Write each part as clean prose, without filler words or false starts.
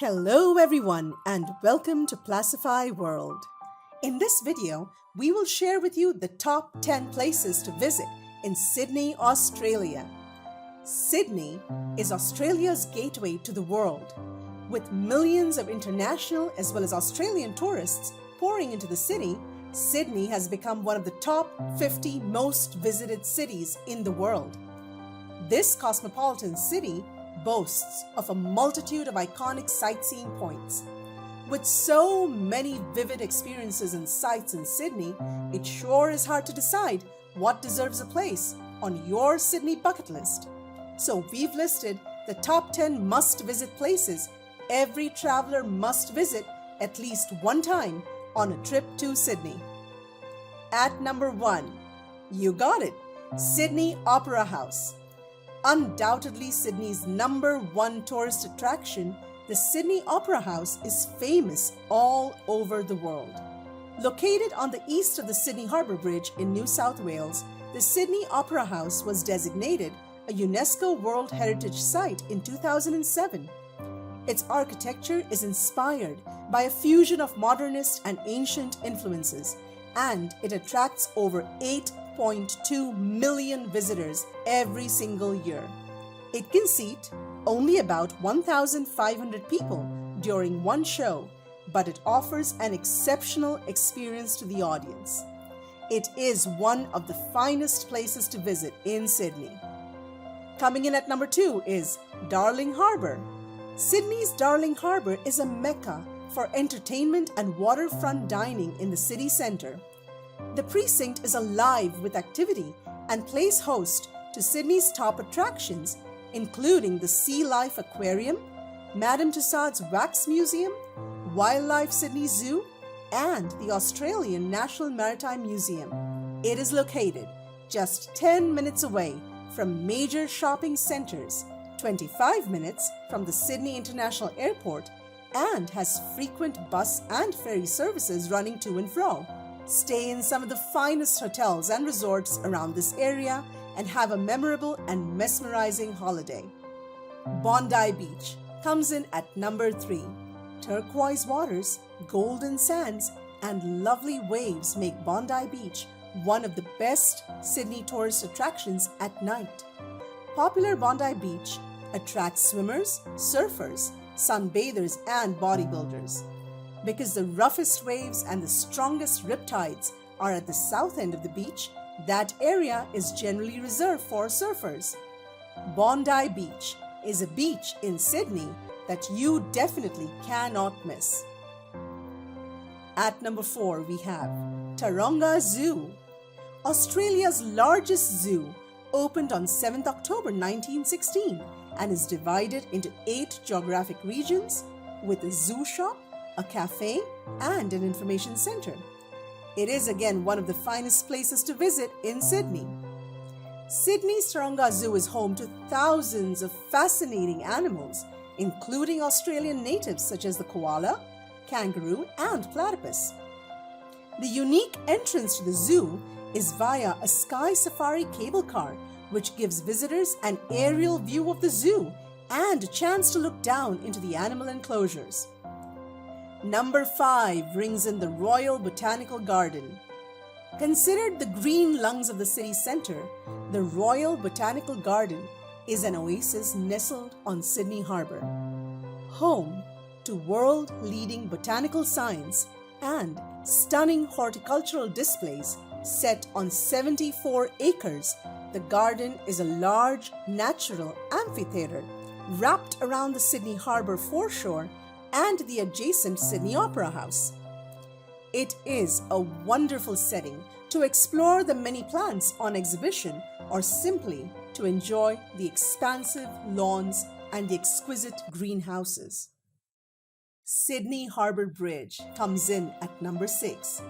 Hello everyone and welcome to placifyworld. In this video, we will share with you the top 10 places to visit in Sydney, Australia. Sydney is Australia's gateway to the world. With millions of international as well as Australian tourists pouring into the city, Sydney has become one of the top 50 most visited cities in the world. This cosmopolitan city boasts of a multitude of iconic sightseeing points. With so many vivid experiences and sights in Sydney, it sure is hard to decide what deserves a place on your Sydney bucket list. So we've listed the top 10 must-visit places every traveler must visit at least one time on a trip to Sydney. At number 1, you got it, Sydney Opera House. Undoubtedly Sydney's #1 tourist attraction, the Sydney Opera House is famous all over the world. Located on the east of the Sydney Harbour Bridge in New South Wales, the Sydney Opera House was designated a UNESCO World Heritage Site in 2007. Its architecture is inspired by a fusion of modernist and ancient influences, and it attracts over 8.2 million visitors every single year. It can seat only about 1,500 people during one show, but it offers an exceptional experience to the audience. It is one of the finest places to visit in Sydney. Coming in at number 2 is Darling Harbour. Sydney's Darling Harbour is a mecca for entertainment and waterfront dining in the city centre. The precinct is alive with activity and plays host to Sydney's top attractions, including the Sea Life Aquarium, Madame Tussauds Wax Museum, Wildlife Sydney Zoo, and the Australian National Maritime Museum. It is located just 10 minutes away from major shopping centres, 25 minutes from the Sydney International Airport, and has frequent bus and ferry services running to and fro. Stay in some of the finest hotels and resorts around this area and have a memorable and mesmerizing holiday. Bondi Beach comes in at number 3. Turquoise waters, golden sands, and lovely waves make Bondi Beach one of the best Sydney tourist attractions at night. Popular Bondi Beach attracts swimmers, surfers, sunbathers, and bodybuilders. Because the roughest waves and the strongest riptides are at the south end of the beach, that area is generally reserved for surfers. Bondi Beach is a beach in Sydney that you definitely cannot miss. At number 4, we have Taronga Zoo. Australia's largest zoo opened on 7th October 1916 and is divided into 8 geographic regions with a zoo shop, a cafe, and an information center. It is again one of the finest places to visit in Sydney. Sydney's Taronga Zoo is home to thousands of fascinating animals, including Australian natives such as the koala, kangaroo, and platypus. The unique entrance to the zoo is via a sky safari cable car, which gives visitors an aerial view of the zoo and a chance to look down into the animal enclosures. Number 5 brings in the Royal Botanical Garden. Considered the green lungs of the city centre, the Royal Botanical Garden is an oasis nestled on Sydney Harbour. Home to world-leading botanical science and stunning horticultural displays set on 74 acres, the garden is a large natural amphitheatre wrapped around the Sydney Harbour foreshore and the adjacent Sydney Opera House. It is a wonderful setting to explore the many plants on exhibition or simply to enjoy the expansive lawns and the exquisite greenhouses. Sydney Harbour Bridge comes in at number 6.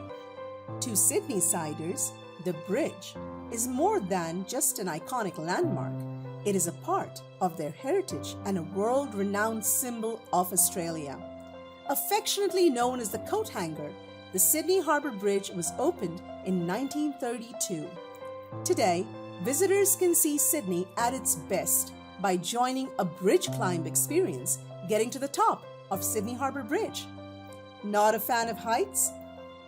To Sydneysiders, the bridge is more than just an iconic landmark. It is a part of their heritage and a world-renowned symbol of Australia. Affectionately known as the coat hanger, the Sydney Harbour Bridge was opened in 1932. Today, visitors can see Sydney at its best by joining a bridge climb experience, getting to the top, of Sydney Harbour Bridge. Not a fan of heights?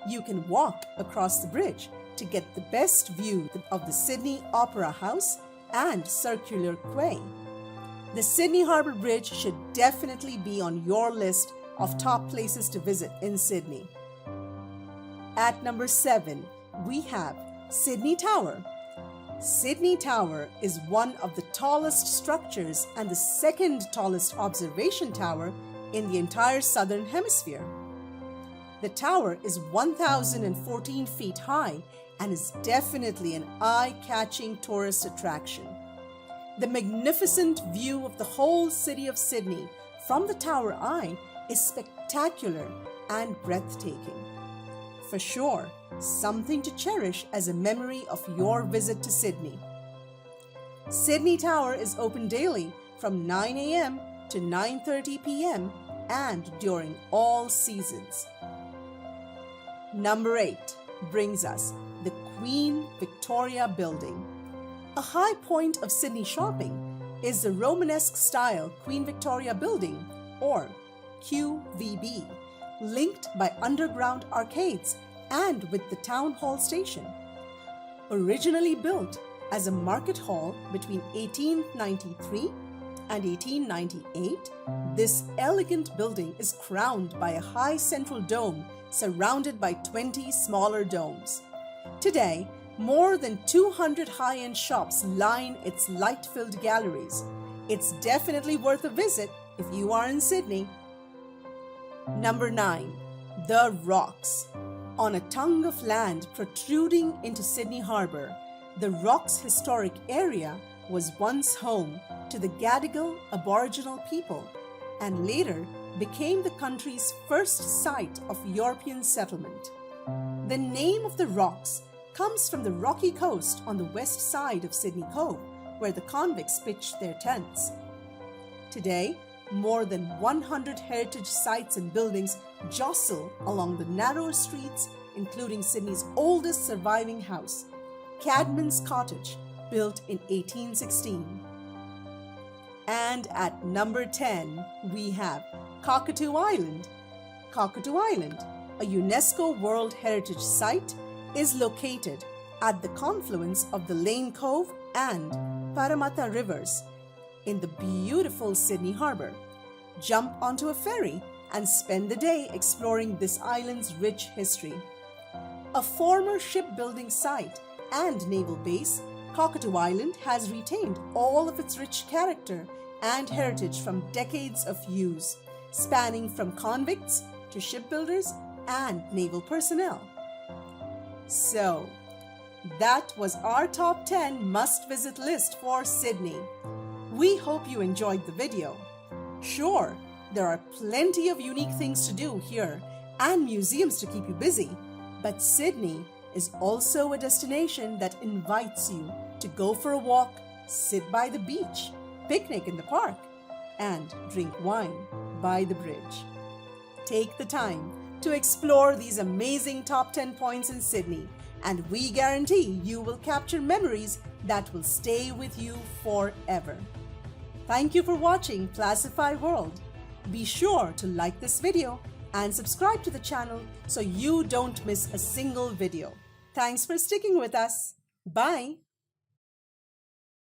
You can walk across the bridge to get the best view of the Sydney Opera House and Circular Quay. The Sydney Harbour Bridge should definitely be on your list of top places to visit in Sydney. At number 7, we have Sydney Tower. Sydney Tower is one of the tallest structures and the second tallest observation tower in the entire Southern Hemisphere. The tower is 1,014 feet high and is definitely an eye-catching tourist attraction. The magnificent view of the whole city of Sydney from the tower eye is spectacular and breathtaking. For sure, something to cherish as a memory of your visit to Sydney. Sydney Tower is open daily from 9 a.m. to 9:30 p.m. and during all seasons. Number 8 brings us the Queen Victoria Building. A high point of Sydney shopping is the Romanesque-style Queen Victoria Building, or QVB, linked by underground arcades and with the Town Hall station. Originally built as a market hall between 1893 and 1898, this elegant building is crowned by a high central dome surrounded by 20 smaller domes. Today, more than 200 high-end shops line its light-filled galleries. It's definitely worth a visit if you are in Sydney. Number 9. The Rocks. On a tongue of land protruding into Sydney Harbour, the Rocks historic area was once home to the Gadigal Aboriginal people and later became the country's first site of European settlement. The name of the Rocks comes from the rocky coast on the west side of Sydney Cove, where the convicts pitched their tents. Today, more than 100 heritage sites and buildings jostle along the narrow streets, including Sydney's oldest surviving house, Cadman's Cottage, built in 1816. And at number 10, we have Cockatoo Island. Cockatoo Island, a UNESCO World Heritage Site, is located at the confluence of the Lane Cove and Parramatta rivers in the beautiful Sydney Harbour. Jump onto a ferry and spend the day exploring this island's rich history. A former shipbuilding site and naval base, Cockatoo Island has retained all of its rich character and heritage from decades of use, spanning from convicts to shipbuilders and naval personnel. So, that was our top 10 must-visit list for Sydney. We hope you enjoyed the video. Sure, there are plenty of unique things to do here and museums to keep you busy, but Sydney is also a destination that invites you to go for a walk, sit by the beach, picnic in the park, and drink wine by the bridge. Take the time to explore these amazing top 10 points in Sydney, and we guarantee you will capture memories that will stay with you forever. Thank you for watching Placify World. Be sure to like this video and subscribe to the channel so you don't miss a single video. Thanks for sticking with us. Bye.